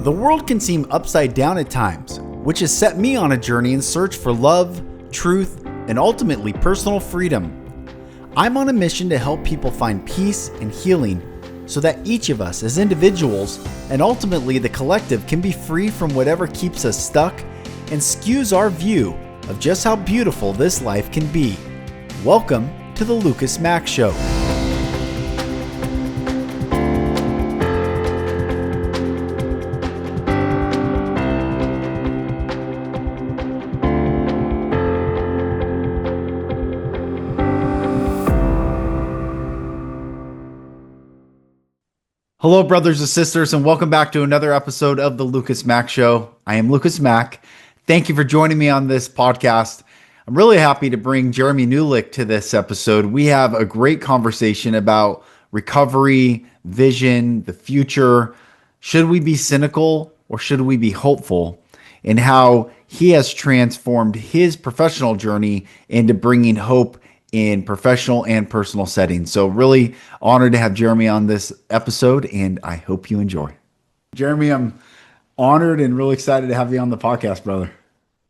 The world can seem upside down at times, which has set me on a journey in search for love, truth, and ultimately personal freedom. I'm on a mission to help people find peace and healing so that each of us as individuals and ultimately the collective can be free from whatever keeps us stuck and skews our view of just how beautiful this life can be. Welcome to the Mack Show. Hello, brothers and sisters, and welcome back to another episode of the Mack Show. I am Mack. Thank you for joining me on this podcast. I'm really happy to bring Jeremy Nulick to this episode. We have a great conversation about recovery, vision, the future. Should we be cynical or should we be hopeful? And how he has transformed his professional journey into bringing hope in professional and personal settings. So really honored to have Jeremy on this episode, and I hope you enjoy. Jeremy, I'm honored and really excited to have you on the podcast, brother.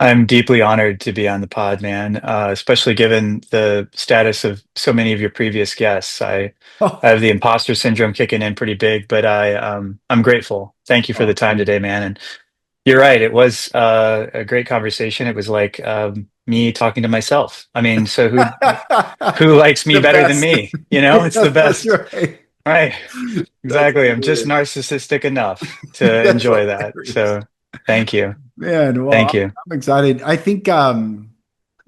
I'm deeply honored to be on the pod, man, especially given the status of so many of your previous guests. I have the imposter syndrome kicking in pretty big, but I'm grateful. Thank you for the time today, man. And you're right. It was a great conversation. It was like me talking to myself. I mean, so who likes me better than me? You know, it's the best. That's right. Exactly. I'm just narcissistic enough to enjoy that. So thank you. Man, well, thank you. I'm excited. I think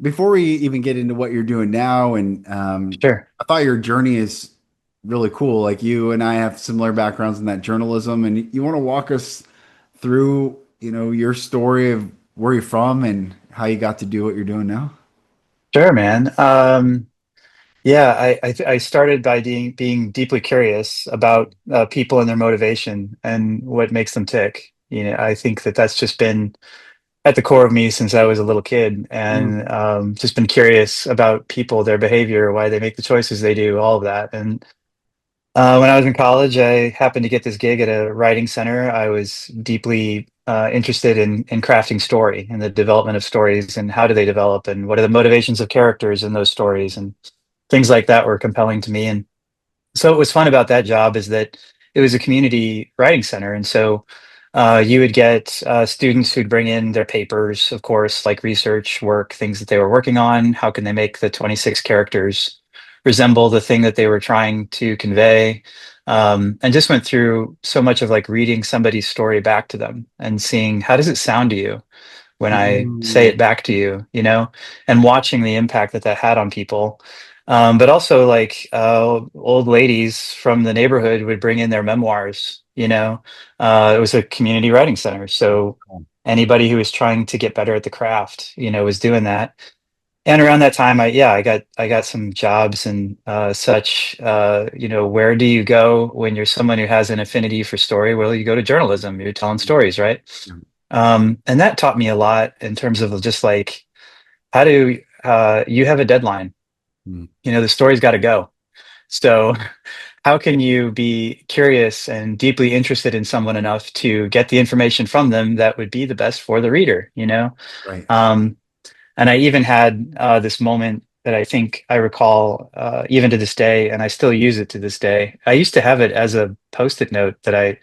before we even get into what you're doing now, and sure. I thought your journey is really cool. Like, you and I have similar backgrounds in that journalism, and you want to walk us through, your story of where you're from and how you got to do what you're doing now? Sure, man. Yeah, I started by being deeply curious about people and their motivation and what makes them tick. I think that's just been at the core of me since I was a little kid, and just been curious about people, their behavior, why they make the choices they do, all of that. And when I was in college, I happened to get this gig at a writing center. I was deeply interested in crafting story and the development of stories and how do they develop and what are the motivations of characters in those stories, and things like that were compelling to me. And so what was fun about that job is that it was a community writing center. And so you would get students who'd bring in their papers, of course, like research work, things that they were working on. How can they make the 26 characters resemble the thing that they were trying to convey? And just went through so much of like reading somebody's story back to them and seeing, how does it sound to you when I say it back to you, and watching the impact that had on people. But also like old ladies from the neighborhood would bring in their memoirs, it was a community writing center. So anybody who was trying to get better at the craft, was doing that. And around that time, I got some jobs and such. Where do you go when you're someone who has an affinity for story? Well, you go to journalism. You're telling stories, right? And that taught me a lot in terms of just like, how do you have a deadline? The story's got to go. So how can you be curious and deeply interested in someone enough to get the information from them that would be the best for the reader, Right. And I even had this moment that I think I recall even to this day, and I still use it to this day. I used to have it as a Post-it note that I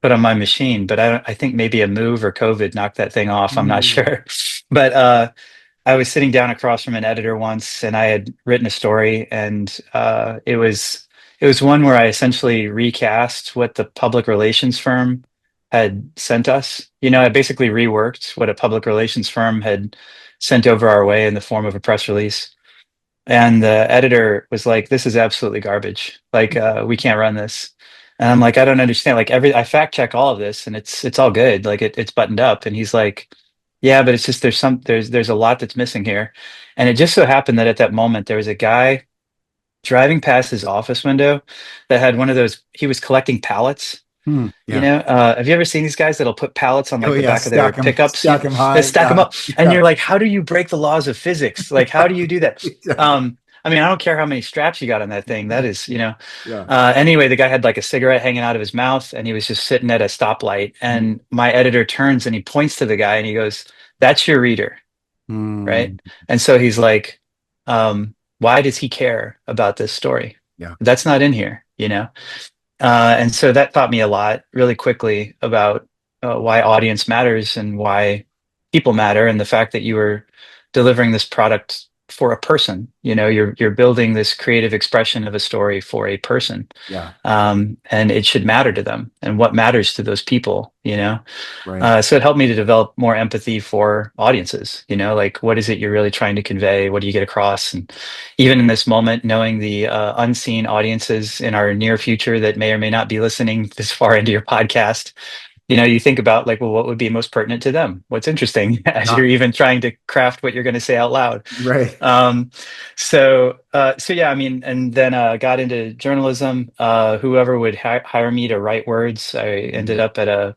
put on my machine, but I think maybe a move or COVID knocked that thing off. I'm not sure. But I was sitting down across from an editor once, and I had written a story, and it was one where I essentially recast what the public relations firm had sent us. I basically reworked what a public relations firm had sent over our way in the form of a press release. And the editor was like, "This is absolutely garbage. Like, we can't run this." And I'm like, "I don't understand. Like, I fact check all of this, and it's all good. Like, it's buttoned up." And he's like, "Yeah, but it's just there's a lot that's missing here." And it just so happened that at that moment there was a guy driving past his office window that had one of those. He was collecting pallets. Yeah. Have you ever seen these guys that'll put pallets on like the back of their pickups? Stack them high. They stack them up, and you're like, how do you break the laws of physics? Like, how do you do that? I mean, I don't care how many straps you got on that thing. That is, Yeah. anyway, the guy had like a cigarette hanging out of his mouth and he was just sitting at a stoplight. And my editor turns and he points to the guy and he goes, "That's your reader." Right. Mm, And so he's like, why does he care about this story? yeah. That's not in here, you know? And so that taught me a lot really quickly about why audience matters and why people matter, and the fact that you were delivering this product for a person. You're building this creative expression of a story for a person, Yeah. and it should matter to them and what matters to those people. Right. So it helped me to develop more empathy for audiences, like what is it you're really trying to convey? What do you get across? And even in this moment, knowing the unseen audiences in our near future that may or may not be listening this far into your podcast, you think about like, well, what would be most pertinent to them? What's interesting as Yeah. you're even trying to craft what you're going to say out loud. Right. So yeah, I mean, and then got into journalism. Whoever would hire me to write words, I ended up at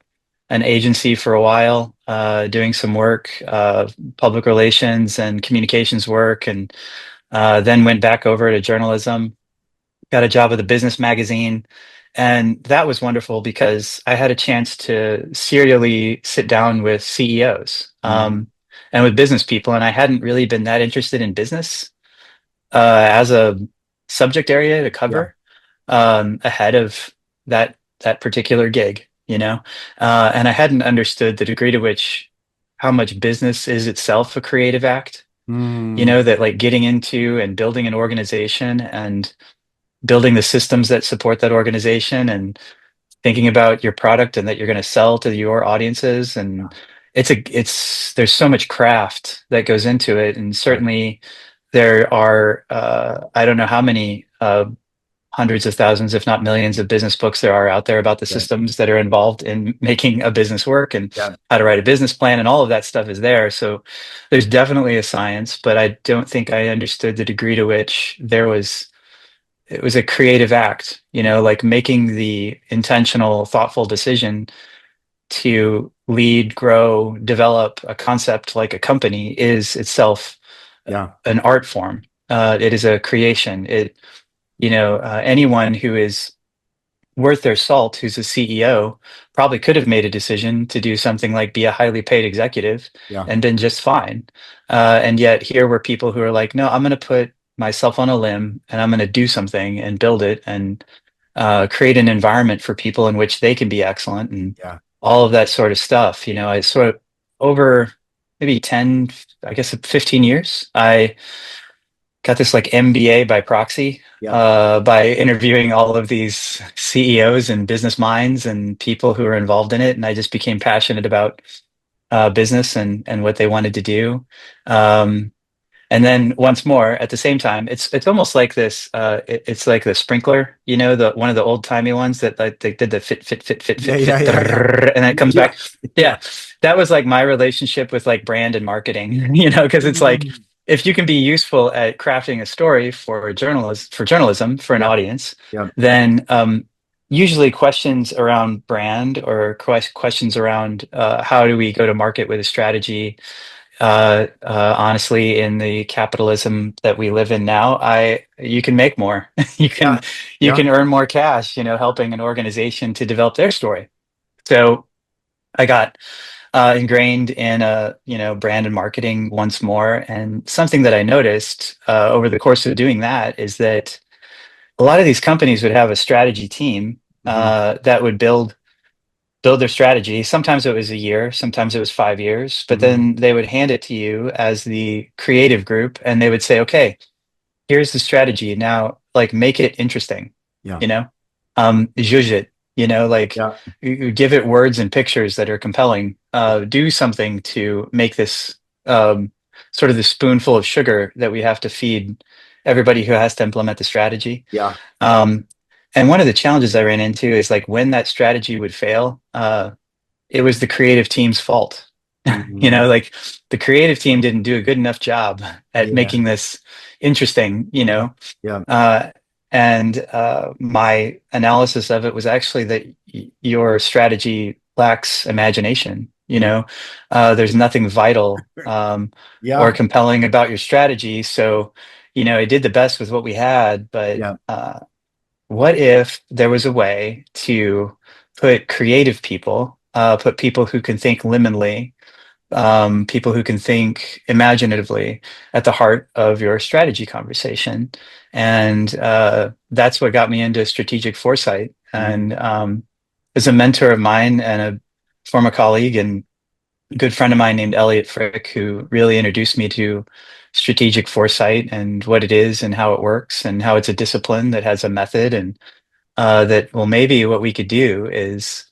an agency for a while, doing some work, public relations and communications work, and then went back over to journalism, got a job with a business magazine. And that was wonderful because I had a chance to serially sit down with CEOs, Mm, and with business people. And I hadn't really been that interested in business as a subject area to yeah. cover ahead of that particular gig, and I hadn't understood the degree to which how much business is itself a creative act. Mm, That like getting into and building an organization and building the systems that support that organization and thinking about your product and that you're going to sell to your audiences, yeah. and there's so much craft that goes into it, and Right. certainly there are I don't know how many hundreds of thousands, if not millions, of business books there are out there about the Right. systems that are involved in making a business work and Yeah. how to write a business plan, and all of that stuff is there. So there's definitely a science, but I don't think I understood the degree to which it was a creative act, like making the intentional, thoughtful decision to lead, grow, develop a concept like a company is itself Yeah. an art form. It is a creation. Anyone who is worth their salt, who's a CEO, probably could have made a decision to do something like be a highly paid executive Yeah. and been just fine. And yet here were people who are like, no, I'm going to put myself on a limb and I'm going to do something and build it and create an environment for people in which they can be excellent and Yeah. all of that sort of stuff. I sort of over maybe 10, I guess 15 years, I got this like MBA by proxy, Yeah. by interviewing all of these CEOs and business minds and people who are involved in it. And I just became passionate about business and what they wanted to do. Um, and then once more, at the same time, it's almost like this. It's like the sprinkler, the one of the old timey ones that like they did the Yeah. Yeah. fit, Yeah. Yeah. and then it comes Yeah. back. Yeah. Yeah, that was like my relationship with like brand and marketing, because it's like Mm, if you can be useful at crafting a story for journalism for an yeah. audience, Yeah. then usually questions around brand or questions around how do we go to market with a strategy, honestly, in the capitalism that we live in now, you can make more. you Yeah. can you Yeah. can earn more cash, helping an organization to develop their story. So I got ingrained in brand and marketing once more. And something that I noticed over the course of doing that is that a lot of these companies would have a strategy team Hmm. that would build their strategy. Sometimes it was a year, sometimes it was 5 years, but Hmm. then they would hand it to you as the creative group and they would say, okay, here's the strategy. Now, like, make it interesting, Yeah. you know, zhuzh it, like Yeah. you give it words and pictures that are compelling. Do something to make this sort of the spoonful of sugar that we have to feed everybody who has to implement the strategy. Yeah. Um, and one of the challenges I ran into is like when that strategy would fail, it was the creative team's fault. Hmm. Like the creative team didn't do a good enough job at Yeah. making this interesting, Yeah. Yeah. uh, and my analysis of it was actually that your strategy lacks imagination. Yeah. There's nothing vital or Yeah. compelling about your strategy. So I did the best with what we had, but Yeah. what if there was a way to put creative people, put people who can think liminally, people who can think imaginatively at the heart of your strategy conversation? And that's what got me into strategic foresight. Mhm. And as a mentor of mine and a former colleague and good friend of mine named Elliot Frick, who really introduced me to strategic foresight and what it is and how it works and how it's a discipline that has a method, and that, well, maybe what we could do is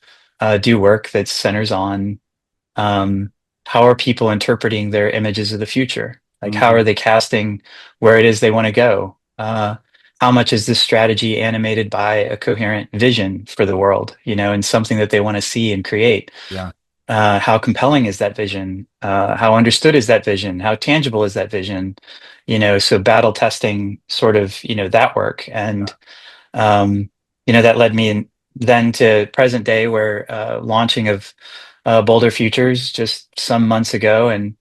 do work that centers on um, how are people interpreting their images of the future? Like, how are Mhm. they casting where it is they want to go? How much is this strategy animated by a coherent vision for the world, and something that they want to see and create? Yeah. How compelling is that vision? How understood is that vision? How tangible is that vision? So battle testing sort of, that work. And, um, that led me then to present day where launching of Boulder Futures just some months ago, and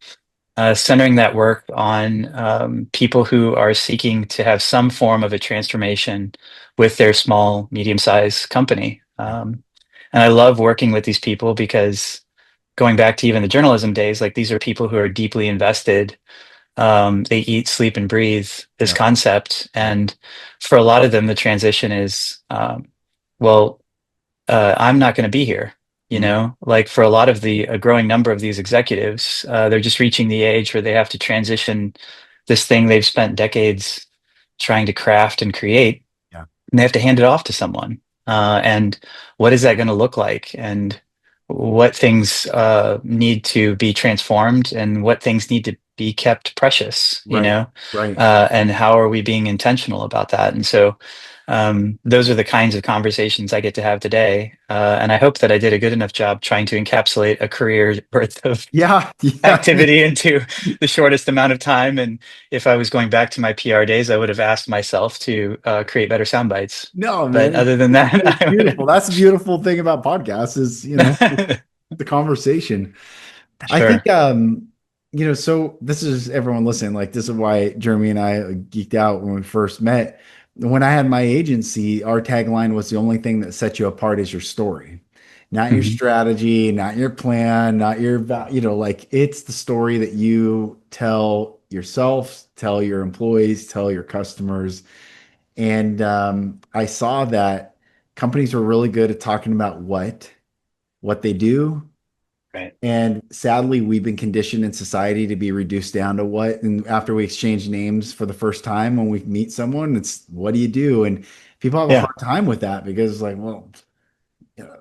centering that work on people who are seeking to have some form of a transformation with their small, medium-sized company. Yeah. And I love working with these people because going back to even the journalism days, like these are people who are deeply invested. They eat, sleep, and breathe this Yeah. concept. Yeah. And for a lot of them, the transition is, well, I'm not going to be here. Mhm. Like for a lot of a growing number of these executives, they're just reaching the age where they have to transition this thing they've spent decades trying to craft and create, Yeah. and they have to hand it off to someone. And what is that going to look like? And what things need to be transformed, and what things need to be kept precious, Right. Right. and how are we being intentional about that? And so those are the kinds of conversations I get to have today. And I hope that I did a good enough job trying to encapsulate a career worth of Yeah. Yeah. activity into the shortest amount of time. And if I was going back to my PR days, I would have asked myself to create better sound bites. No, But man, other than that, it's beautiful. That's the beautiful thing about podcasts is, I the conversation. I sure. think, so this is everyone listening. Like, this is why Jeremy and I geeked out when we first met. When I had my agency, our tagline was the only thing that sets you apart is your story, not your Mhm. strategy, not your plan, not your, like it's the story that you tell yourself, tell your employees, tell your customers. And I saw that companies were really good at talking about what they do, Right. and sadly, we've been conditioned in society to be reduced down to what. And after we exchange names for the first time, when we meet someone, it's what do you do? And people have a Yeah. hard time with that because, like, well,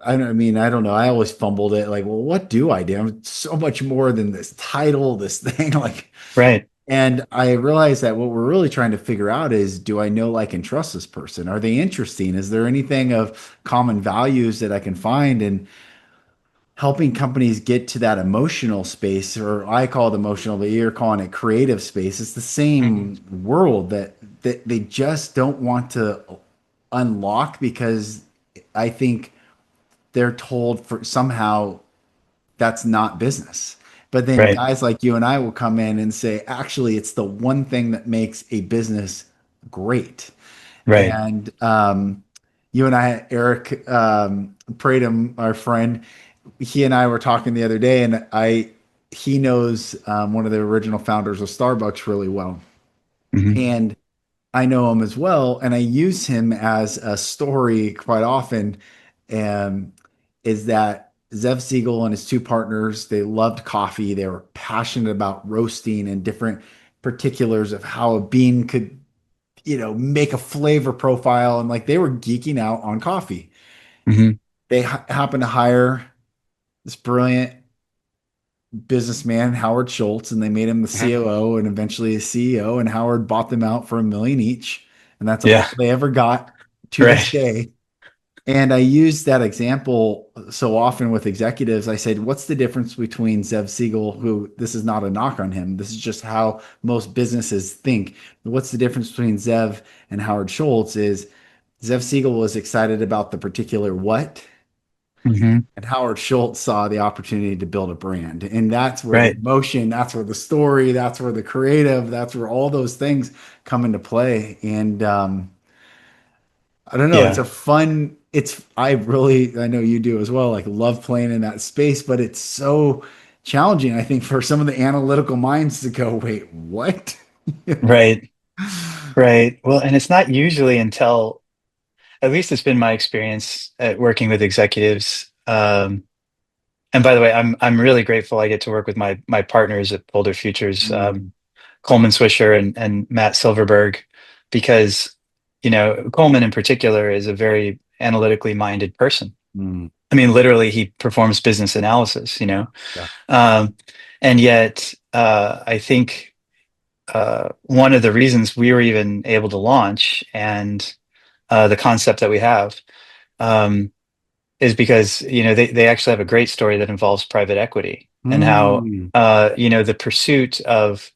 I don't know. I always fumbled it. Like, well, what do I do? I'm so much more than this title, this thing. Like, Right. and I realized that what we're really trying to figure out is, do I know, like, and trust this person? Are they interesting? Is there anything of common values that I can find? And helping companies get to that emotional space, or I call it emotional, but you're calling it creative space. It's the Mhm. same world that they just don't want to unlock because I think they're told for somehow that's not business. But then Right. guys like you and I will come in and say, actually, it's the one thing that makes a business great. Right. And you and I, Eric Pradum, our friend, he and I were talking the other day, and he knows one of the original founders of Starbucks really well, Mhm. and I know him as well, and I use him as a story quite often. And is that Zev Siegel and his two partners, they loved coffee. They were passionate about roasting and different particulars of how a bean could, make a flavor profile, and like they were geeking out on coffee. Mhm. They happened to hire this brilliant businessman, Howard Schultz, and they made him the Mhm. COO and eventually a CEO. And Howard bought them out for $1 million each, and that's all Yeah. they ever got to this Right. day. And I use that example so often with executives. I said, what's the difference between Zev Siegel, who this is not a knock on him, this is just how most businesses think. What's the difference between Zev and Howard Schultz is Zev Siegel was excited about the particular what, Hmm. And Howard Schultz saw the opportunity to build a brand. And that's where the Right. emotion, that's where the story, that's where the creative, that's where all those things come into play. And I don't know, it's Yeah. a fun, I know you do as well, like love playing in that space, but it's so challenging, I think, for some of the analytical minds to go, wait, what? Right. Right. Well, and it's not usually until, at least it's been my experience at working with executives. And by the way, I'm really grateful I get to work with my partners at Boulder Futures, Mm, Coleman Swisher and Matt Silverberg, because Coleman in particular is a very analytically minded person. mm, I mean, literally, he performs business analysis. yeah. Um, and yet, I think one of the reasons we were even able to launch and the concept that we have. Um, is because they actually have a great story that involves private equity and how Mm, the pursuit of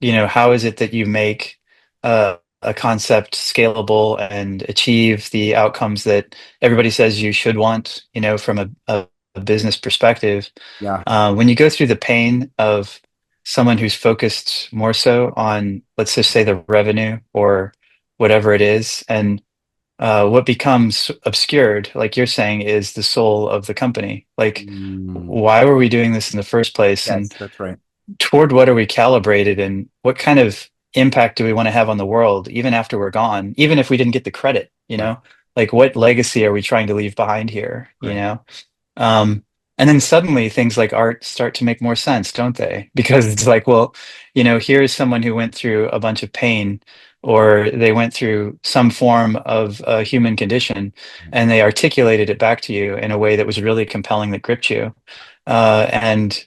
how is it that you make a concept scalable and achieve the outcomes that everybody says you should want, from a business perspective. yeah. When you go through the pain of someone who's focused more so on, let's just say, the revenue or whatever it is, and what becomes obscured, like you're saying, is the soul of the company. Like, Mm, why were we doing this in the first place? And yes, that's right. toward what are we calibrated? And what kind of impact do we want to have on the world, even after we're gone, even if we didn't get the credit, Right, Like, what legacy are we trying to leave behind here, right. Um, and then suddenly things like art start to make more sense, don't they? Because it's like, well, here's someone who went through a bunch of pain or they went through some form of a human condition and they articulated it back to you in a way that was really compelling, that gripped you. And,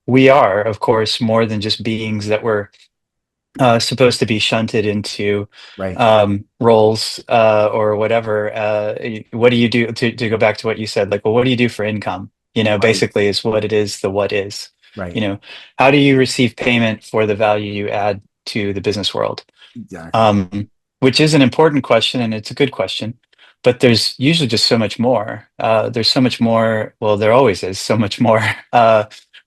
we are, of course, more than just beings that were supposed to be shunted into Right. roles or whatever. What do you do to go back to what you said? Like, well, what do you do for income? Right. Basically, is what it is. The what is. You Right. know, how do you receive payment for the value you add to the business world? Exactly. um, which is an important question and it's a good question. But there's usually just so much more. There's so much more. Well, there always is so much more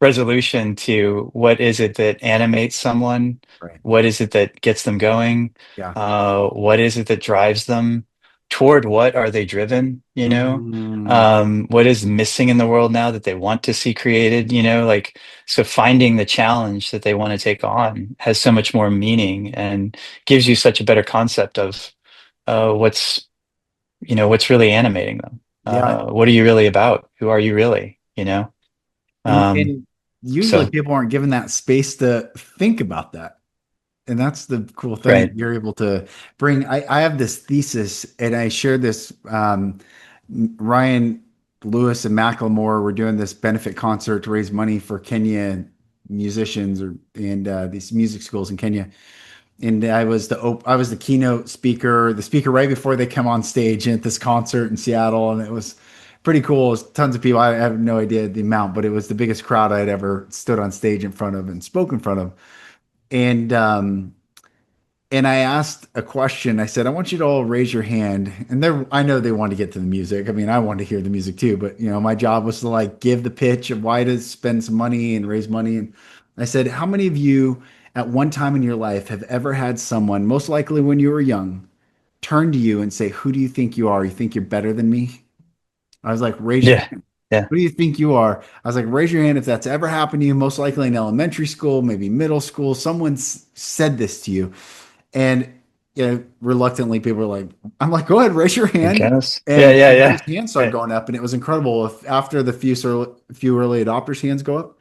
resolution to what is it that animates someone? Right. What is it that gets them going? Yeah. What is it that drives them? Toward what are they driven? Mm, What is missing in the world now that they want to see created? Like, so finding the challenge that they want to take on has so much more meaning and gives you such a better concept of what's really animating them. yeah. What are you really about? Who are you really? Um, And usually so people aren't given that space to think about that. And that's the cool thing. right, You're able to bring, I have this thesis and I shared this, Ryan Lewis and Macklemore were doing this benefit concert to raise money for Kenya musicians and these music schools in Kenya. And I was the keynote speaker, the speaker right before they come on stage at this concert in Seattle, and it was pretty cool. It was tons of people. I have no idea the amount, but it was the biggest crowd I'd ever stood on stage in front of and spoke in front of. And and I asked a question. I said, I want you to all raise your hand. And I know they want to get to the music. I mean, I wanted to hear the music too, but my job was to like give the pitch of why to spend some money and raise money. And I said, how many of you at one time in your life have ever had someone, most likely when you were young, turn to you and say, who do you think you are? You think you're better than me? I was like, raise your yeah, hand. yeah, Who do you think you are? I was like, raise your hand if that's ever happened to you, most likely in elementary school, maybe middle school. Someone's said this to you. And reluctantly, people were like, I'm like, go ahead, raise your I hand. guess, yeah, And yeah, everybody's yeah, hands started right. going up, and it was incredible. If after the few early adopters' hands go up,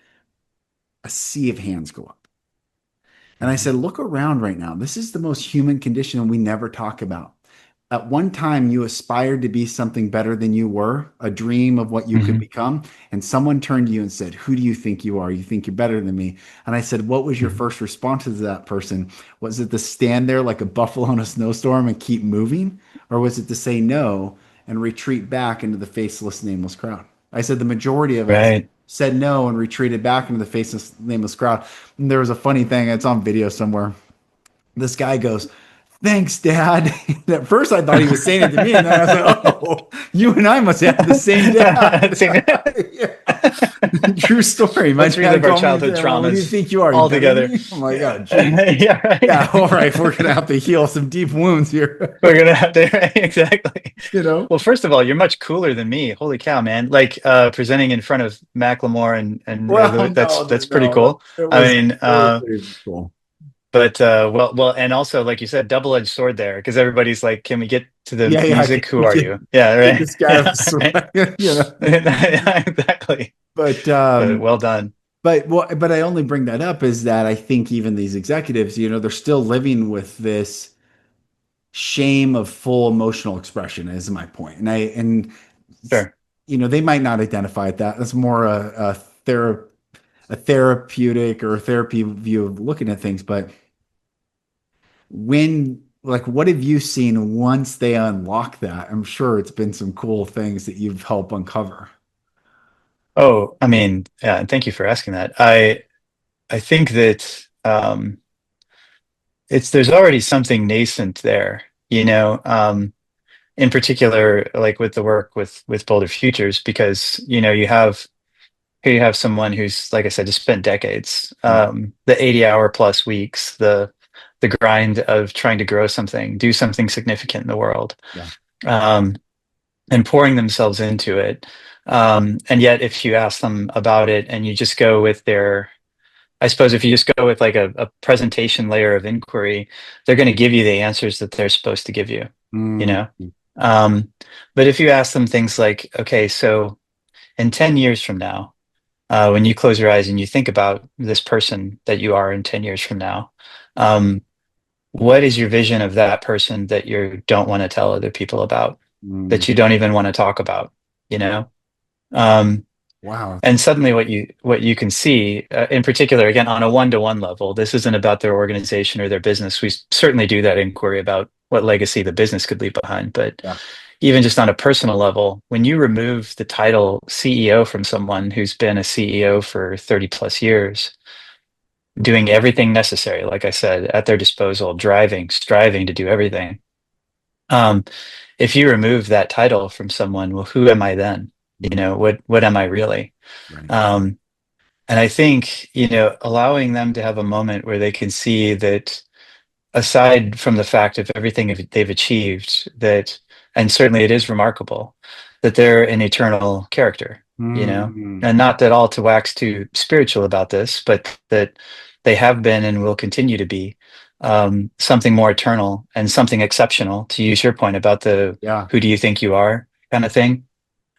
a sea of hands go up. And I said, Mhm. look around right now. This is the most human condition we never talk about. At one time, you aspired to be something better than you were, a dream of what you could Mhm. become. And someone turned to you and said, who do you think you are? You think you're better than me. And I said, what was your Mhm. first response to that person? Was it to stand there like a buffalo in a snowstorm and keep moving? Or was it to say no and retreat back into the faceless, nameless crowd? I said, the majority of us Right. said no and retreated back into the faceless, nameless crowd. And there was a funny thing, it's on video somewhere. This guy goes, Thanks, Dad. At first, I thought he was saying it to me, and then I was like, "Oh, you and I must have the same dad." Same. Yeah. True story. My Let's dad relive our called me and childhood said, "Well, who do you traumas think you are? You all better than together. me?" I'm like, Yeah, "Oh, geez. yeah, Yeah, right. all right. We're gonna have to heal some deep wounds here." We're gonna have to, right, exactly. You know? Well, first of all, you're much cooler than me. Holy cow, man! Like presenting in front of Macklemore and Ray Well, Lewis, that's pretty no, cool. it I was mean, it was pretty cool. but well, and also like you said, double-edged sword there because everybody's like, "Can we get to the Yeah, yeah. music? Who We are get, you?" Yeah, get right. this guy Yeah, with right. swag, you know. Yeah, exactly. But But well done. but I only bring that up is that I think even these executives, they're still living with this shame of full emotional expression is my point. And Sure. they might not identify it that. That's more a therapeutic or a therapy view of looking at things. But what have you seen once they unlock that? I'm sure it's been some cool things that you've helped uncover. Oh, I mean, yeah, and thank you for asking that. I think that it's there's already something nascent there, in particular, like with the work with Boulder Futures, because you have someone who's, like I said, just spent decades, Yeah. the 80-hour plus weeks, the grind of trying to grow something, do something significant in the world, Yeah. um, and pouring themselves into it. And yet, if you ask them about it and you just go with I suppose if you just go with like a presentation layer of inquiry, they're going to give you the answers that they're supposed to give you, you Mm, know? Um, but if you ask them things like, okay, so in 10 years from now, when you close your eyes and you think about this person that you are in 10 years from now, um, what is your vision of that person that you don't want to tell other people about, mm. that you don't even want to talk about, you know? Um, Wow. and suddenly what you can see, in particular, again, on a one-to-one level, this isn't about their organization or their business. We certainly do that inquiry about what legacy the business could leave behind. But Yeah. even just on a personal level, when you remove the title CEO from someone who's been a CEO for 30 plus years, doing everything necessary, like I said, at their disposal, driving, striving to do everything. Um, if you remove that title from someone, well, who am I then? Mm, What am I really? right. Um, and I think, allowing them to have a moment where they can see that aside from the fact of everything they've achieved, and certainly it is remarkable, that they're an eternal character, Mm, and not that all to wax too spiritual about this, but that they have been and will continue to be something more eternal and something exceptional, to use your point about the yeah. who do you think you are kind of thing.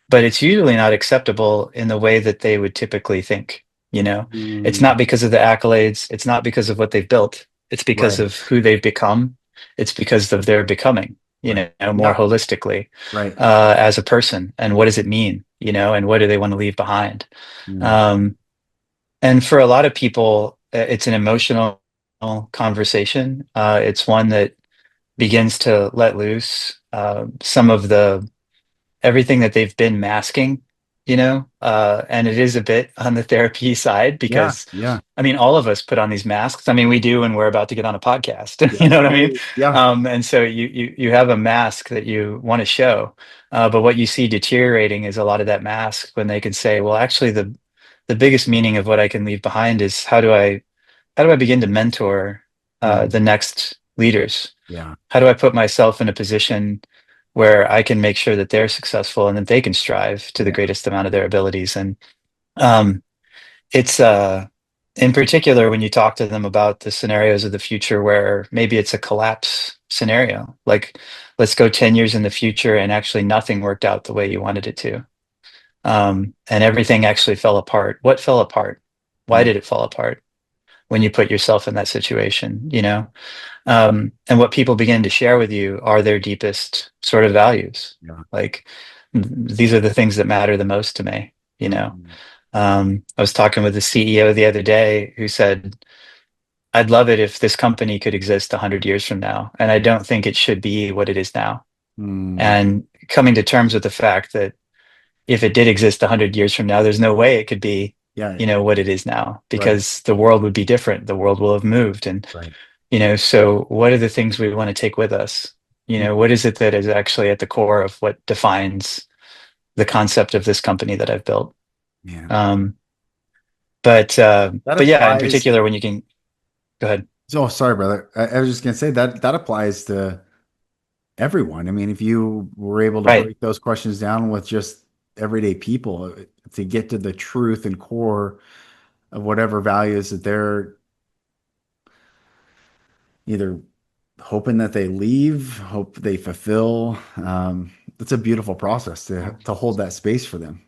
But it's usually not acceptable in the way that they would typically think. It's Mm, not because of the accolades. It's not because of what they've built. It's because right. of who they've become. It's because of their becoming, Right. more Yeah. holistically, Right. as a person. And what does it mean, and what do they want to leave behind? Mm, Um, and for a lot of people, it's an emotional conversation. It's one that begins to let loose some of the everything that they've been masking, and it is a bit on the therapy side yeah. because, Yeah. I mean, all of us put on these masks. I mean, we do when we're about to get on a podcast, Yeah. you know what I mean? Yeah. And so you have a mask that you want to show, but what you see deteriorating is a lot of that mask when they can say, well, actually, the biggest meaning of what I can leave behind is how do I begin to mentor Mm, the next leaders? yeah. How do I put myself in a position where I can make sure that they're successful and that they can strive to the Yeah. greatest amount of their abilities? And um, it's in particular when you talk to them about the scenarios of the future where maybe it's a collapse scenario, like let's go 10 years in the future and actually nothing worked out the way you wanted it to. And everything actually fell apart. What fell apart? Why Mm, did it fall apart when you put yourself in that situation, and what people begin to share with you are their deepest sort of values. yeah. Like, these are the things that matter the most to me. Mm, I was talking with the CEO the other day who said, I'd love it if this company could exist 100 years from now. And I don't think it should be what it is now. mm, And coming to terms with the fact that if it did exist 100 years from now, there's no way it could be, yeah. what it is now Right. because the world would be different. The world will have moved. And Right. So what are the things we want to take with us? What is it that is actually at the core of what defines the concept of this company that I've built? Man, Um, but that yeah, in applies. particular, when you can go ahead. Oh, sorry, brother. I was just gonna say that that applies to everyone. I mean, if you were able to Right. break those questions down with just everyday people to get to the truth and core of whatever values that they're either hoping that they leave, hope they fulfill. It's a beautiful process to hold that space for them.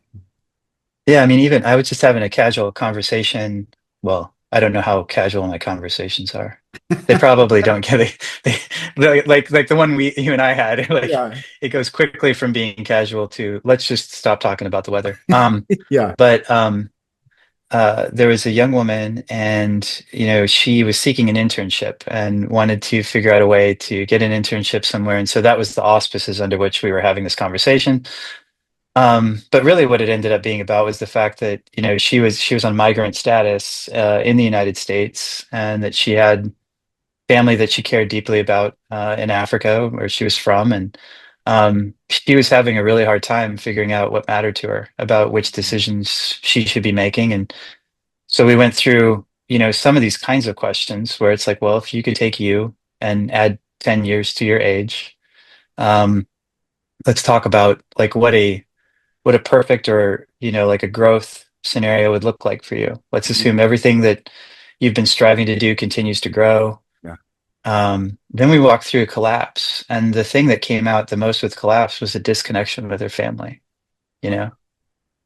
Yeah, I mean, even I was just having a casual conversation. Well, I don't know how casual my conversations are. They probably don't get it. Like the one you and I had, like Yeah. it goes quickly from being casual to let's just stop talking about the weather. Yeah. But there was a young woman, and she was seeking an internship and wanted to figure out a way to get an internship somewhere, and so that was the auspices under which we were having this conversation. But really, what it ended up being about was the fact that she was on migrant status in the United States, and that she had family that she cared deeply about in Africa, where she was from, and she was having a really hard time figuring out what mattered to her about which decisions she should be making. And so we went through, some of these kinds of questions where it's like, well, if you could take you and add 10 years to your age, um, let's talk about like what a perfect or like a growth scenario would look like for you. Let's assume everything that you've been striving to do continues to grow. Yeah. Then we walked through collapse, and the thing that came out the most with collapse was a disconnection with her family. You know,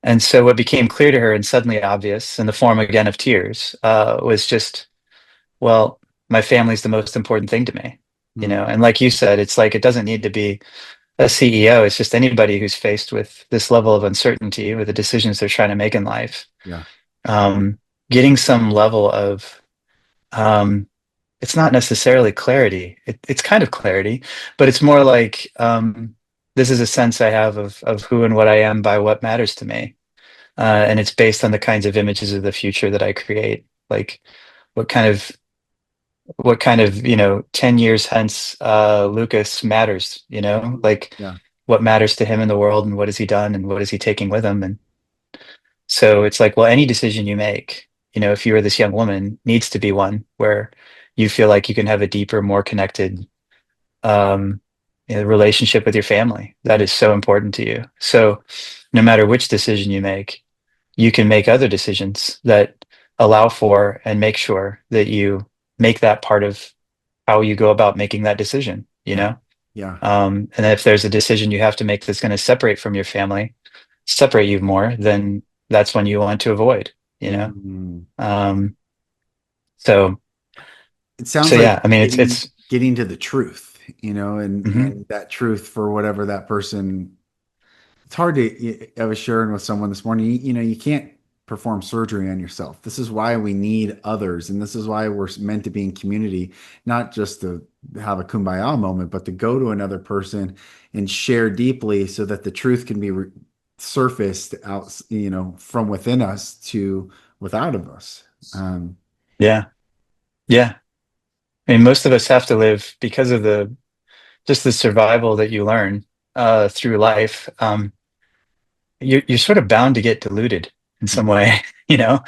and so what became clear to her and suddenly obvious in the form again of tears was just, well, my family's the most important thing to me. Mm, And like you said, it's like it doesn't need to be a CEO. It's just anybody who's faced with this level of uncertainty with the decisions they're trying to make in life. yeah. Um, Getting some level of, um, it's not necessarily clarity. It's kind of clarity, but it's more like this is a sense I have of who and what I am by what matters to me. And it's based on the kinds of images of the future that I create. Like what kind of what kind of 10 years hence Lucas matters, like Yeah. what matters to him in the world, and what has he done, and what is he taking with him. And so it's like, well, any decision you make, if you were this young woman, needs to be one where you feel like you can have a deeper, more connected um relationship with your family that Mm, is so important to you. So no matter which decision you make, you can make other decisions that allow for and make sure that you make that part of how you go about making that decision, yeah. Yeah. and if there's a decision you have to make that's going to separate from your family, separate you more, then that's one you want to avoid, you know? Mm. Um, so, It so sounds like yeah, I mean, getting getting to the truth, mhm, and that truth for whatever that person. It's hard to. I was sharing with someone this morning. You can't perform surgery on yourself. This is why we need others, and this is why we're meant to be in community, not just to have a kumbaya moment, but to go to another person and share deeply, so that the truth can be surfaced out, from within us to without of us. yeah, yeah. I mean, most of us have to live because of the just the survival that you learn through life. You're sort of bound to get deluded in some Mhm. way, Yeah,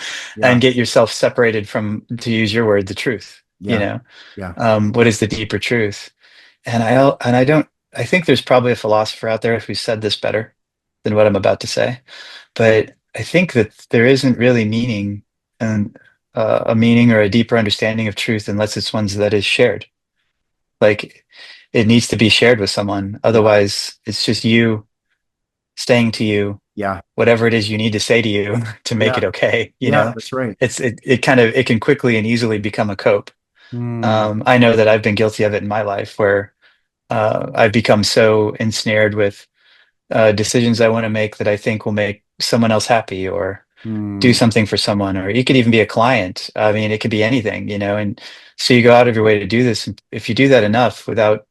and get yourself separated from, to use your word, the truth. yeah, yeah. What is the deeper truth? And I don't. I think there's probably a philosopher out there who said this better than what I'm about to say, but I think that there isn't really meaning and a meaning or a deeper understanding of truth unless it's one that is shared. Like it needs to be shared with someone. Yeah, Otherwise, it's just you saying to you yeah, whatever it is you need to say to you to make yeah, it okay. yeah. That's right. It can quickly and easily become a cope. Mm, I know that I've been guilty of it in my life where I've become so ensnared with decisions I want to make that I think will make someone else happy or do mm, something for someone, or it could even be a client. I mean, it could be anything, and so you go out of your way to do this. And if you do that enough without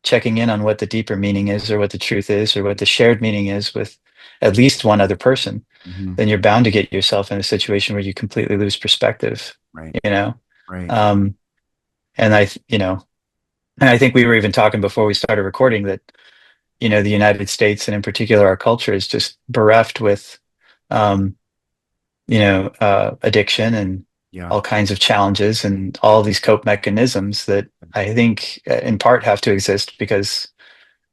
checking in on what the deeper meaning is, or what the truth is, or what the shared meaning is with at least one other person, mhm. then you're bound to get yourself in a situation where you completely lose perspective, Right, you know? right. Um, And and I think we were even talking before we started recording that, the United States and in particular our culture is just bereft with, um, addiction and Yeah. all kinds of challenges and all these cope mechanisms that I think in part have to exist because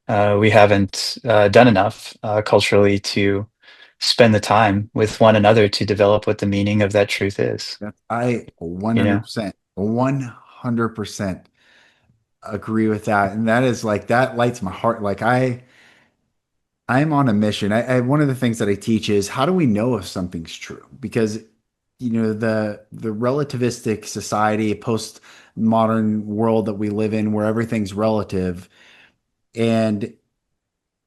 we haven't done enough culturally to spend the time with one another to develop what the meaning of that truth is, I you know? 100%, 100% agree with that. And that is like, that lights my heart. Like I'm on a mission. One of the things that I teach is how do we know if something's true? Because the relativistic society, postmodern world that we live in, where everything's relative and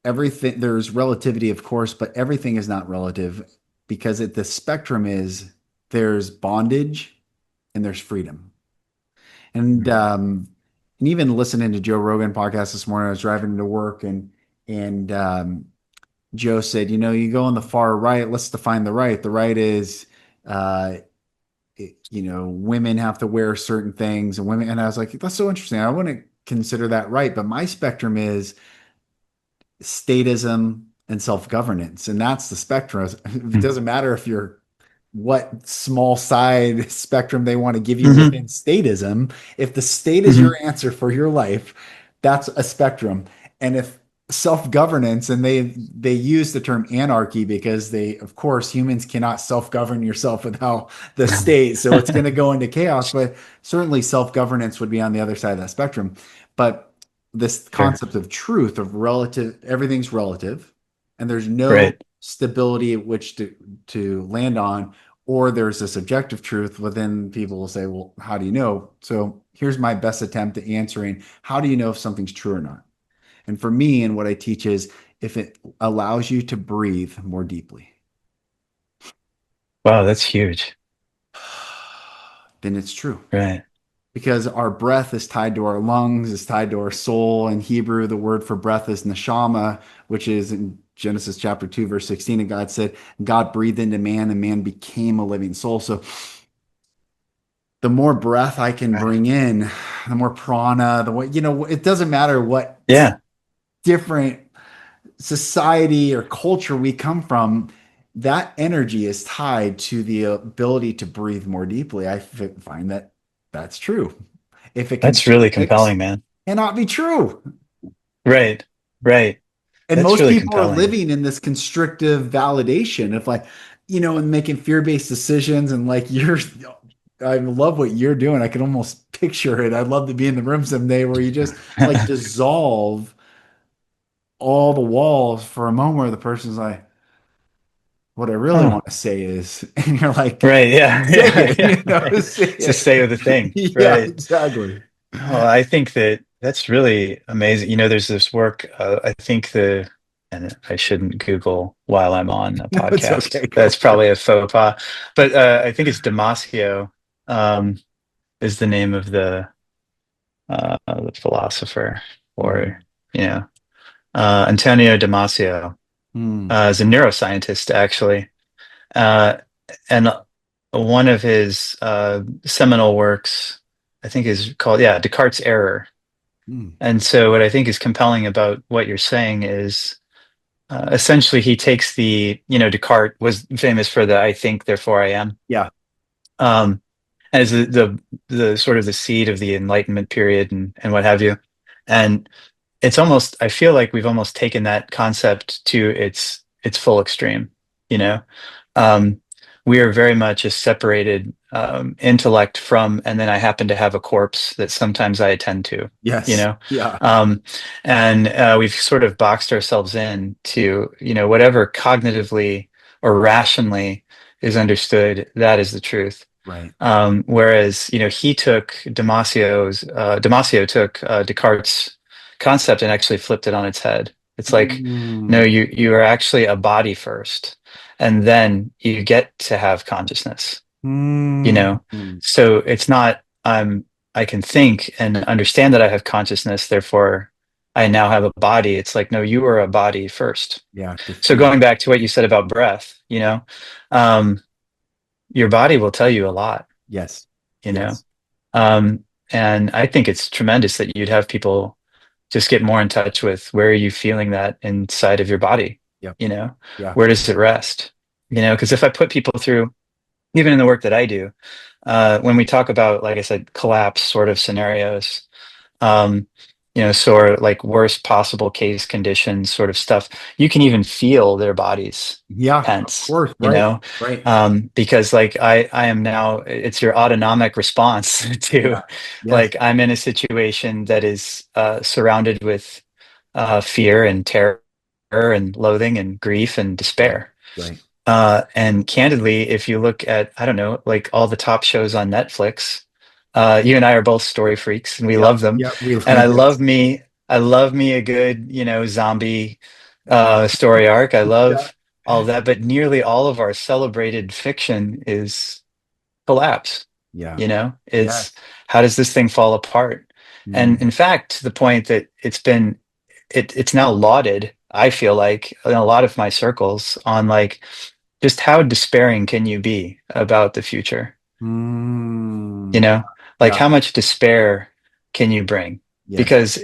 everything there's relativity, of course, but everything is not relative because the spectrum is there's bondage and there's freedom. And even listening to Joe Rogan podcast this morning, I was driving to work and Joe said, you go on the far right, let's define the right. The right is, women have to wear certain things and women. And I was like, that's so interesting. I wouldn't consider that right. But my spectrum is statism and self-governance. And that's the spectrum. It doesn't matter if you're what small side spectrum they want to give you Mm-hmm. within statism. If the state is Hmm. your answer for your life, that's a spectrum. And if self-governance, and they use the term anarchy because of course humans cannot self-govern yourself without the state, so it's going to go into chaos. But certainly self-governance would be on the other side of that spectrum. But this Sure. concept of truth, of relative, everything's relative, and there's no Right. stability at which to land on, or there's a subjective truth within. People will say, well, how do you know? So here's my best attempt at answering, how do you know if something's true or not? And for me, and what I teach is, if it allows you to breathe more deeply, Wow, that's huge. then it's true. Right. Because our breath is tied to our lungs, is tied to our soul. In Hebrew, the word for breath is neshama, which is in Genesis chapter 2, verse 16. And God said, God breathed into man and man became a living soul. So the more breath I can Right. bring in, the more prana, the way, it doesn't matter what Yeah, different society or culture we come from, that energy is tied to the ability to breathe more deeply. Find that that's true. If it that's really conflicts, compelling, man. cannot be true. Right. Right. And That's most really people are compelling. living in this constrictive validation of like, and making fear-based decisions. And like I love what you're doing. I can almost picture it. I'd love to be in the room someday where you just like dissolve all the walls for a moment where the person's like, what I really Huh. want to say is, and you're like, Right. Yeah. say Yeah. it, Yeah. Right. say Just say the it. thing. Yeah, Right. exactly. Oh, I think that that's really amazing. There's this work, I think and I shouldn't Google while I'm on a No, it's podcast. okay. Go That's for it. probably a faux pas. But I think it's Damasio, um, is the name of the philosopher, or, Mhm. you know, Antonio Damasio, Hmm. is a neuroscientist, actually. Uh, and one of his seminal works, I think, is called, yeah, Descartes' Error. Hmm. And so, what I think is compelling about what you're saying is, essentially, he takes Descartes was famous for the "I think, therefore I am," Yeah. um, as the sort of the seed of the Enlightenment period and what have you. And it's almost, I feel like we've almost taken that concept to its full extreme. You know, um, we are very much a separated intellect from, and then I happen to have a corpse that sometimes I attend to. You Yes. know, Yeah. um, and we've sort of boxed ourselves in to, whatever cognitively or rationally is understood, that is the truth. Right. Whereas, Damasio took Descartes' concept and actually flipped it on its head. It's like, no, Hmm. you are actually a body first, and then you get to have consciousness, you Hmm. know? So it's not, I can think and understand that I have consciousness, therefore I now have a body. It's like, no, you were a body first. Yeah. So Defeat. going back to what you said about breath, um, your body will tell you a lot, You know. Yes. you know. Yes. Um, And I think it's tremendous that you'd have people just get more in touch with where are you feeling that inside of your body? Yeah. You know, Yeah. where does it rest? You know, because if I put people through, even in the work that I do, when we talk about, like I said, collapse sort of scenarios, um, you know, sort of like worst possible case conditions sort of stuff. You can even feel their bodies Yeah. Of tense, course. you Right. know, Right. because like I am now, it's your autonomic response to Yeah. Yes. like I'm in a situation that is surrounded with fear and terror and loathing and grief and Right. despair. Right. And candidly, if you look at, I don't know, like all the top shows on Netflix, you and I are both story freaks and we Yeah. love them. Yeah. We And yes. I love me a good, you know, zombie story arc. I Yeah. love all that, but nearly all of our celebrated fiction is collapse. Yeah. You know, Yes. it's how does this thing fall apart? And Mm. in fact, to the point that it's now lauded, I feel like in a lot of my circles on like just how despairing can you be about the future? You Mm. know, like Yeah. how much despair can you bring? Yes. Because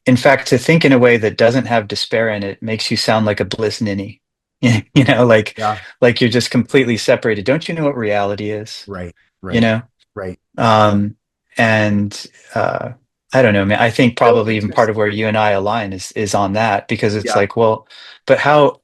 in fact, to think in a way that doesn't have despair in it makes you sound like a bliss ninny. You know, Yeah. like you're just completely separated. Don't you know what reality is? Right. You Right. know? Right. Um, and I don't know, man. I think So probably even part interesting. of where you and I align is on that because it's Yeah. like, well, but how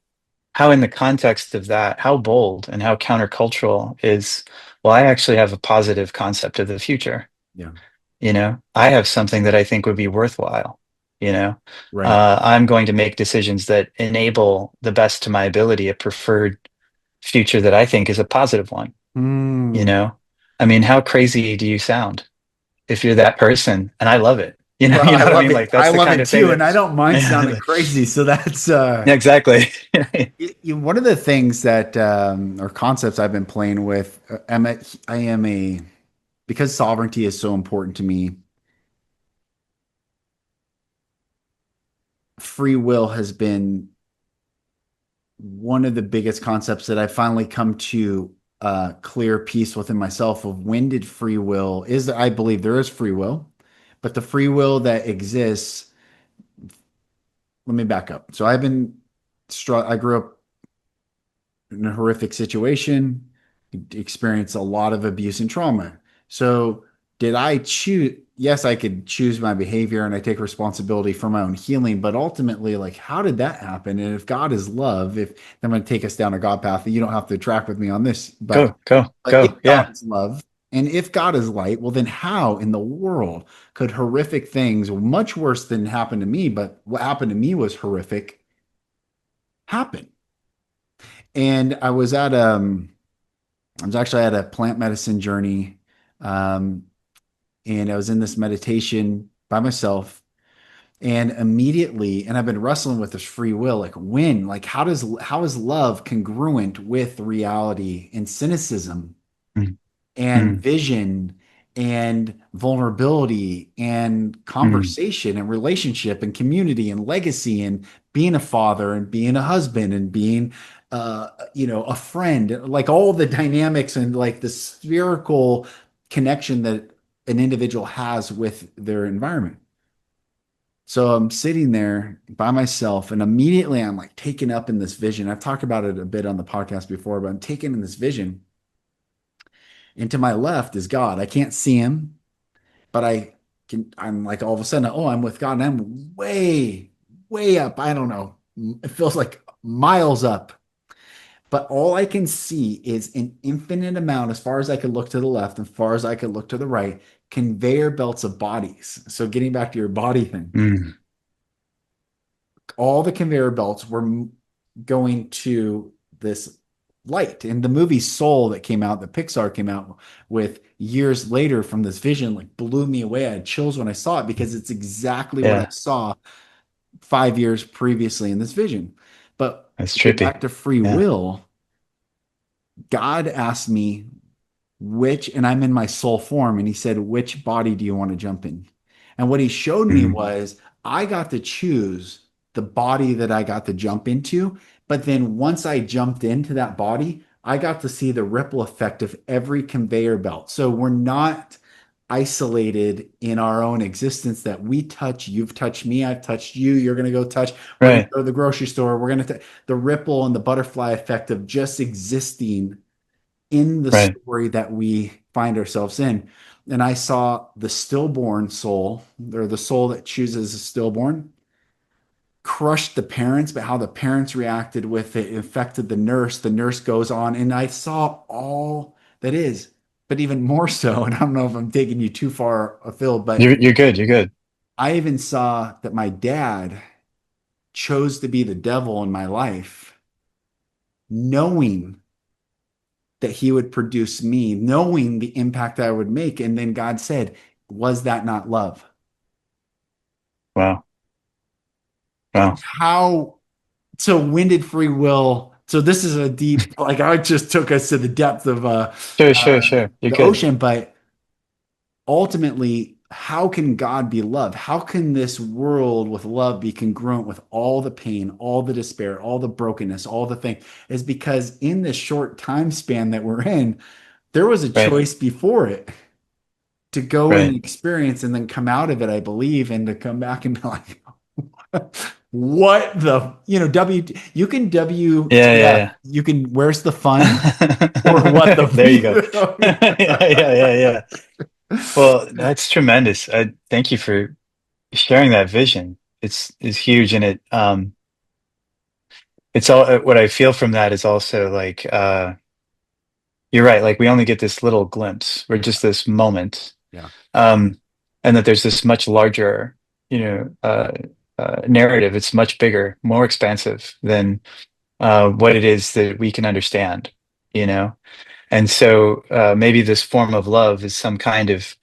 in the context of that, how bold and how countercultural is, well, I actually have a positive concept of the future. Yeah. You know, I have something that I think would be worthwhile. You know, Right. I'm going to make decisions that enable the best to my ability, a preferred future that I think is a positive one. You Mm. know, I mean, how crazy do you sound if you're that person? And I love it. You know, Well, you I know what I love mean? it. Like I that's the love kind it of thing too, that, and I don't mind sounding yeah, crazy. So that's exactly. one of the things that or concepts I've been playing with. I am a because sovereignty is so important to me. Free will has been one of the biggest concepts that I finally come to clear peace within myself of when did free will is I believe there is free will, but the free will that exists. Let me back up. So I grew up in a horrific situation, experienced a lot of abuse and trauma. So, did I choose? Yes, I could choose my behavior and I take responsibility for my own healing, but ultimately, like, how did that happen? And if God is love, if I'm going to take us down a God path, you don't have to track with me on this, Go, go, but if go. God Yeah. is love and if God is light, well, then how in the world could horrific things, much worse than happened to me, but what happened to me was horrific, happen? And I was actually at a plant medicine journey, um, and I was in this meditation by myself. And immediately, and I've been wrestling with this free will, like when, like how is love congruent with reality and cynicism Mm, and mm, vision and vulnerability and mm. conversation and relationship and community and legacy and being a father and being a husband and being a friend, like all the dynamics and like the spherical connection that an individual has with their environment. So I'm sitting there by myself and immediately I'm like taken up in this vision. I've talked about it a bit on the podcast before, but I'm taken in this vision, and to my left is God. I can't see him, but I'm like all of a sudden, oh, I'm with God and I'm way, way up. I don't know. It feels like miles up. But all I can see is an infinite amount, as far as I could look to the left, as far as I could look to the right, conveyor belts of bodies. So getting back to your body thing, Mm. all the conveyor belts were going to this light. And the movie Soul that came out, that Pixar came out with years later from this vision, like blew me away. I had chills when I saw it because it's exactly what I Yeah, saw 5 years previously in this vision. But that's to get trippy. back to free Yeah. will, God asked me and I'm in my soul form, and he said, which body do you want to jump in? And what he showed me Mm, was I got to choose the body that I got to jump into. But then once I jumped into that body, I got to see the ripple effect of every conveyor belt. So we're not isolated in our own existence that we touch. You've touched me, I've touched you, you're going to go touch, we're going to Right. go to the grocery store, we're going to, the ripple and the butterfly effect of just existing in the Right. story that we find ourselves in. And I saw the stillborn soul, or the soul that chooses a stillborn, crushed the parents, but how the parents reacted with it affected the nurse. The nurse goes on, and I saw all that is, but even more so. And I don't know if I'm taking you too far afield, but You're good. You're good. I even saw that my dad chose to be the devil in my life, knowing that he would produce me, knowing the impact I would make. And then God said, was that not love? Wow. Wow. How, so when did free will? So this is a deep, like I just took us to the depth of Sure, sure, sure. You're the good. ocean, but ultimately, how can God be love? How can this world with love be congruent with all the pain, all the despair, all the brokenness, all the thing? Is because in this short time span that we're in, there was a Right. choice before it to go and Right. experience and then come out of it, I believe, and to come back and be like, what the, you can Yeah, WTF, yeah, you can, where's the fun or what yeah. the, There you go. Yeah, yeah, yeah, yeah. Well, that's tremendous. Thank you for sharing that vision. It's huge, and it's all what I feel from that is also like you're right. Like we only get this little glimpse. We're just this moment, yeah, um, and that there's this much larger, narrative. It's much bigger, more expansive than what it is that we can understand. You know, and so maybe this form of love is some kind of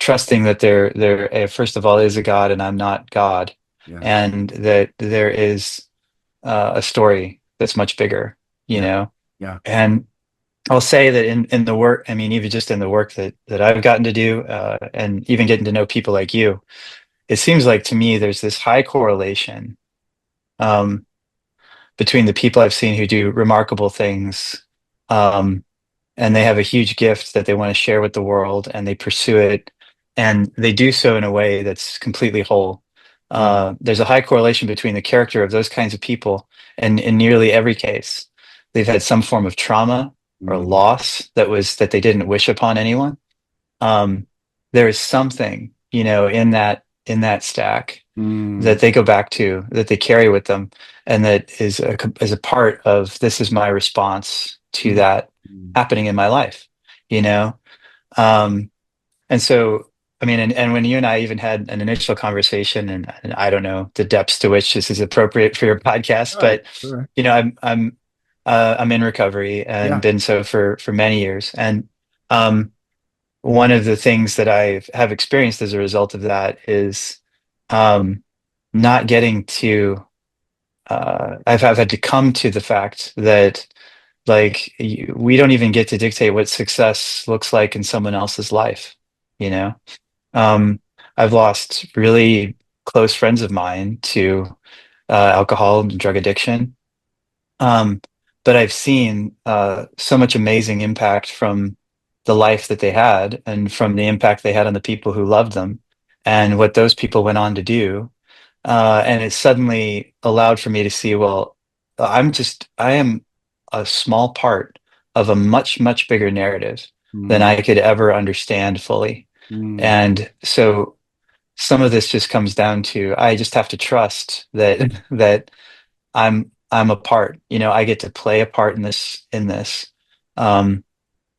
trusting that there first of all is a God and I'm not God, yeah, and that there is a story that's much bigger, you yeah, know. yeah, And I'll say that in the work, I mean, even just in the work that I've gotten to do, and even getting to know people like you, it seems like to me there's this high correlation um, between the people I've seen who do remarkable things. And they have a huge gift that they want to share with the world and they pursue it and they do so in a way that's completely whole. mm, There's a high correlation between the character of those kinds of people and in nearly every case they've had some form of trauma or mm, loss that they didn't wish upon anyone. um, there is something, in that stack mm, that they go back to, that they carry with them, and that is a part of this is my response to mm, that mm. happening in my life, you know. Um, and so, I mean, and when you and I even had an initial conversation, and I don't know the depths to which this is appropriate for your podcast, All right, but all right, I'm in recovery and yeah, been so for many years, and um, one of the things that I have experienced as a result of that is um, not getting to. I've had to come to the fact that we don't even get to dictate what success looks like in someone else's life. You know, um, I've lost really close friends of mine to alcohol and drug addiction. Um, but I've seen so much amazing impact from the life that they had and from the impact they had on the people who loved them and what those people went on to do. And it suddenly allowed for me to see, well, I am a small part of a much, much bigger narrative than mm, I could ever understand fully. mm, And so some of this just comes down to I just have to trust that I'm a part. I get to play a part in this. Um,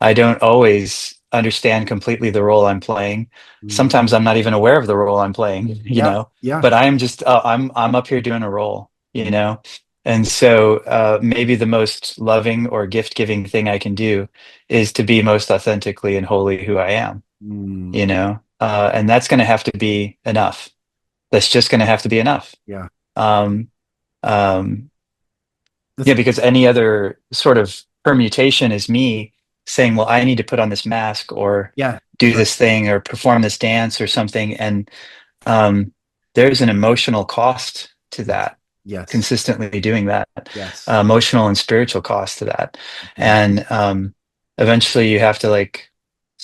I don't always understand completely the role I'm playing. mm. Sometimes I'm not even aware of the role I'm playing, Yeah, yeah, but I am just I'm up here doing a role, you mm, know. And so maybe the most loving or gift-giving thing I can do is to be most authentically and wholly who I am, mm, and that's going to have to be enough. That's just going to have to be enough. yeah. Um, um, That's yeah, because any other sort of permutation is me saying, well, I need to put on this mask or yeah, do that's right. this thing or perform this dance or something. And um, there's an emotional cost to Yes, that, yes, consistently doing that, yes. emotional and spiritual cost to that. Mhm. And eventually you have to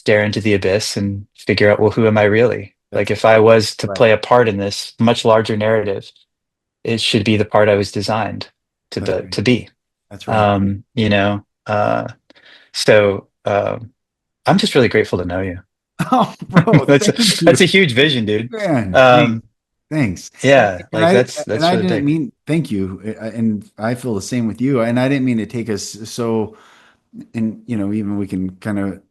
stare into the abyss and figure out, well, who am I really? That's Like if I was to right. play a part in this much larger narrative, it should be the part I was designed That's right. to be. That's right. You know, so I'm just really grateful to know you. Oh, bro, That's thank that's you, a huge vision, dude. man. Thanks. Um, Thanks. yeah, And like and that's I really didn't big. mean thank you, and I feel the same with you. And I didn't mean to take us so. And even we can kind of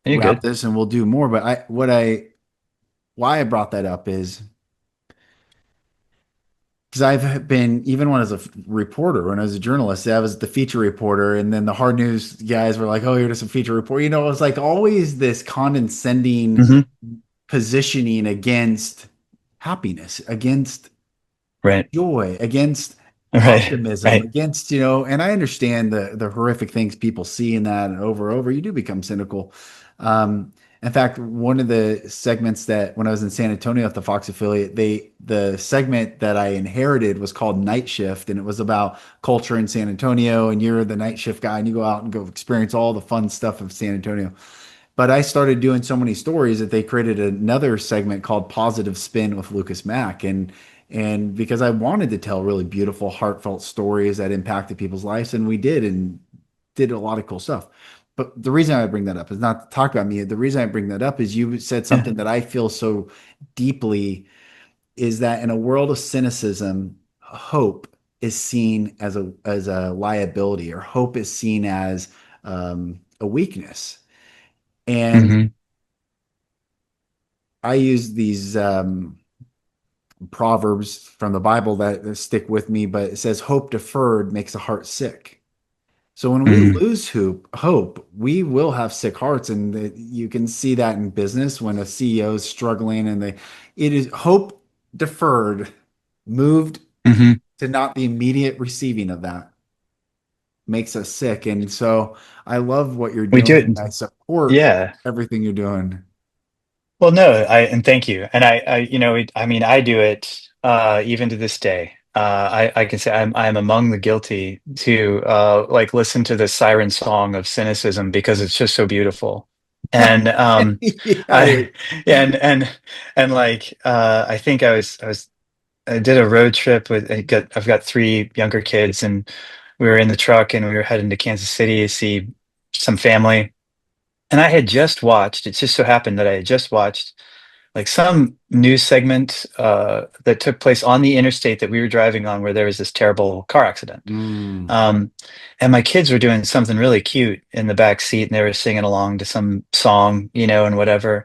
You're wrap good. this, and we'll do more. But why I brought that up is because I've been, even when I was a reporter, when I was a journalist, I was the feature reporter, and then the hard news guys were like, "Oh, you're just a feature reporter." It was like always this condescending Hmm. positioning against happiness, against Right, joy, against right, optimism, right. against, and I understand the horrific things people see in that, and over, you do become cynical. Um, in fact, one of the segments that when I was in San Antonio at the Fox affiliate, the segment that I inherited was called Night Shift, and it was about culture in San Antonio, and you're the night shift guy, and you go out and go experience all the fun stuff of San Antonio. But I started doing so many stories that they created another segment called Positive Spin with Lucas Mack. And because I wanted to tell really beautiful, heartfelt stories that impacted people's lives, and we did, and did a lot of cool stuff. But the reason I bring that up is not to talk about me. The reason I bring that up is you said Yeah. something that I feel so deeply, is that in a world of cynicism, hope is seen as a liability, or hope is seen as a weakness. And Hmm. I use these proverbs from the Bible that stick with me, but it says, "Hope deferred makes a heart sick." So when we Hmm. lose hope, we will have sick hearts, and you can see that in business when a CEO is struggling, and it is hope deferred, moved Hmm. to not the immediate receiving of that, makes us sick. And so I love what you're We do doing. it. I support Yeah. everything you're doing. Well, no, and thank you. And I mean, I do it even to this day. I can say I'm among the guilty to like listen to the siren song of cynicism because it's just so beautiful. And Yeah, I and like I think I did a road trip with I've got three younger kids, and we were in the truck and we were heading to Kansas City to see some family. And I had just watched, it just so happened that I had just watched like some news segment that took place on the interstate that we were driving on where there was this terrible car accident. mm, Um, and my kids were doing something really cute in the back seat, and they were singing along to some song, and whatever.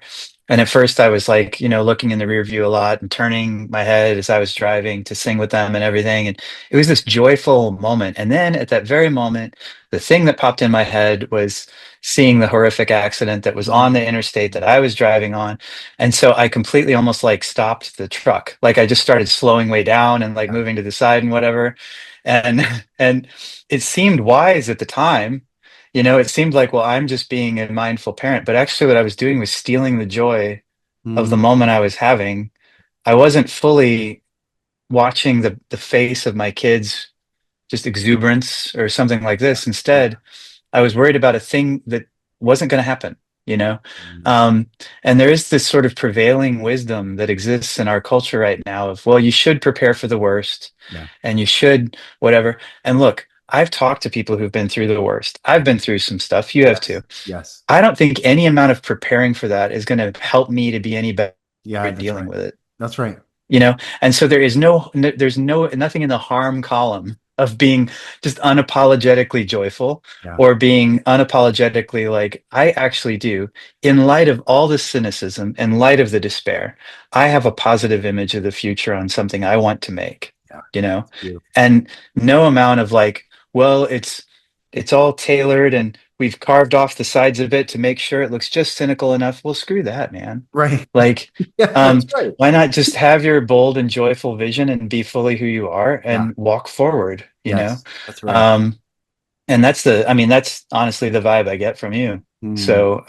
And at first I was like, looking in the rear view a lot and turning my head as I was driving to sing with them and everything. And it was this joyful moment. And then at that very moment, the thing that popped in my head was seeing the horrific accident that was on the interstate that I was driving on. And so I completely almost like stopped the truck. Like I just started slowing way down and like yeah. moving to the side and whatever. And and it seemed wise at the time. It seemed like, well, I'm just being a mindful parent. But actually, what I was doing was stealing the joy of the Mm, moment I was having. I wasn't fully watching the face of my kids, just exuberance or something like yeah, this. yeah. Instead, I was worried about a thing that wasn't going to happen, you know? Mm, Um, and there is this sort of prevailing wisdom that exists in our culture right now of, well, you should prepare for the worst yeah. and you should whatever. And look, I've talked to people who've been through the worst. I've been through some stuff. You have too. Yes. Yes. I don't think any amount of preparing for that is going to help me to be any better Yeah, at that's dealing right. with it That's right. and so there is there's nothing in the harm column of being just unapologetically joyful Yeah. or being unapologetically like I actually do in light of all the cynicism, in light of the despair. I have a positive image of the future on something I want to make Yeah. you know Beautiful. and no amount of like, well, it's all tailored and we've carved off the sides of it to make sure it looks just cynical enough. Well, screw that, man. Right. Like, Yeah, that's um, right. why not just have your bold and joyful vision and be fully who you are Yeah. and walk forward, Yes, that's right. Um, and I mean, that's honestly the vibe I get from you. Mm, So,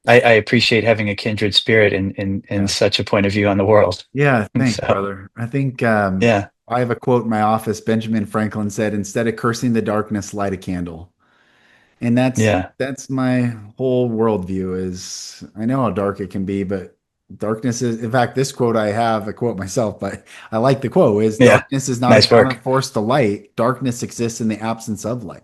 I appreciate having a kindred spirit in yeah. such a point of view on the world. Yeah. Thanks, So, brother. I think yeah. I have a quote in my office. Benjamin Franklin said, "Instead of cursing the darkness, light a candle." And Yeah. that's my whole worldview is I know how dark it can be, but darkness is, in fact, this quote I have, a quote myself, but I like the quote is Yeah. darkness is not a Nice work. counterforce to light. Darkness exists in the absence of light.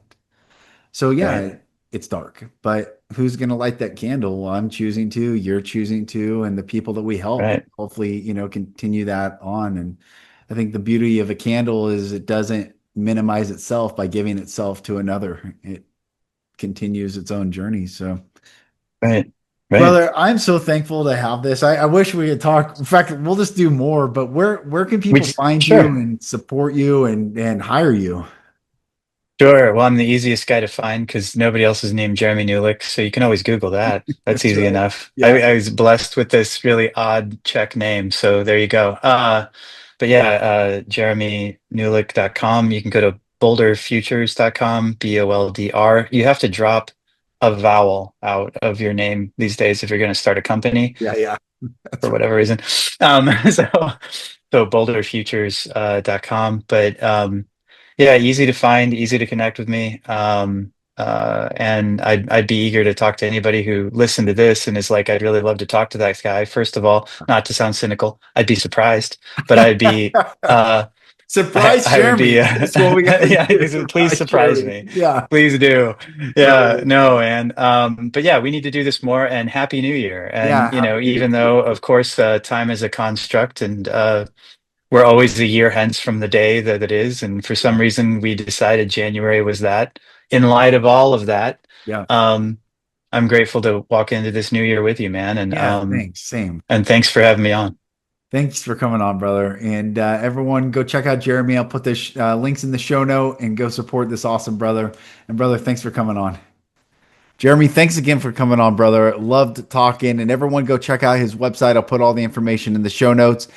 So Right. yeah, it's dark, but who's going to light that candle? Well, I'm choosing to, you're choosing to, and the people that we help, Right. hopefully, continue that on. And I think the beauty of a candle is it doesn't minimize itself by giving itself to another. It continues its own journey. So, Right. Right. brother, I'm so thankful to have this. I wish we could talk. In fact, we'll just do more. But where can We people find you sure. and support you and hire you? Sure. Well, I'm the easiest guy to find because nobody else is named Jeremy Nulick, so you can always Google that. That's That's easy right. enough. Yeah. I was blessed with this really odd Czech name, so there you go. But yeah, jeremynulick.com. You can go to boulderfutures.com, Boldr. You have to drop a vowel out of your name these days if you're going to start a company Yeah. Yeah. That's for right. whatever reason. So boulderfutures.com. But yeah, easy to find, easy to connect with me. And I'd be eager to talk to anybody who listened to this and is like, I'd really love to talk to that guy. First of all, not to sound cynical, I'd be surprised, but I'd be uh Surprise I would be, Jeremy. That's what we got to yeah, do. please Surprise surprise Jeremy. me. Yeah. Please do. Yeah, Brother. no, and but yeah, we need to do this more. And Happy New Year. And Yeah. Happy New Year even to you. though, of course, time is a construct, and we're always a year hence from the day that it is, and for some Yeah. reason, we decided January was that. In light of all of that, Yeah. um, I'm grateful to walk into this new year with you, man, Yeah. Thanks. Same. and thanks for having me on. Thanks for coming on, brother. And everyone, go check out Jeremy. I'll put the links in the show note and go support this awesome brother. And brother, thanks for coming on. Jeremy, thanks again for coming on, brother. Loved talking. And everyone, go check out his website. I'll put all the information in the show notes.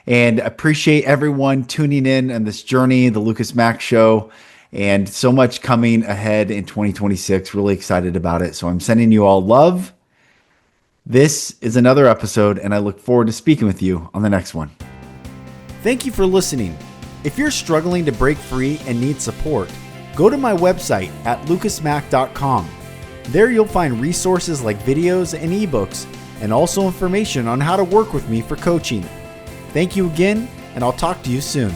And appreciate everyone tuning in on this journey, the Lucas Mack Show, and so much coming ahead in 2026. Really excited about it. So I'm sending you all love. This is another episode, and I look forward to speaking with you on the next one. Thank you for listening. If you're struggling to break free and need support, go to my website at lucasmack.com. There you'll find resources like videos and ebooks, and also information on how to work with me for coaching. Thank you again, and I'll talk to you soon.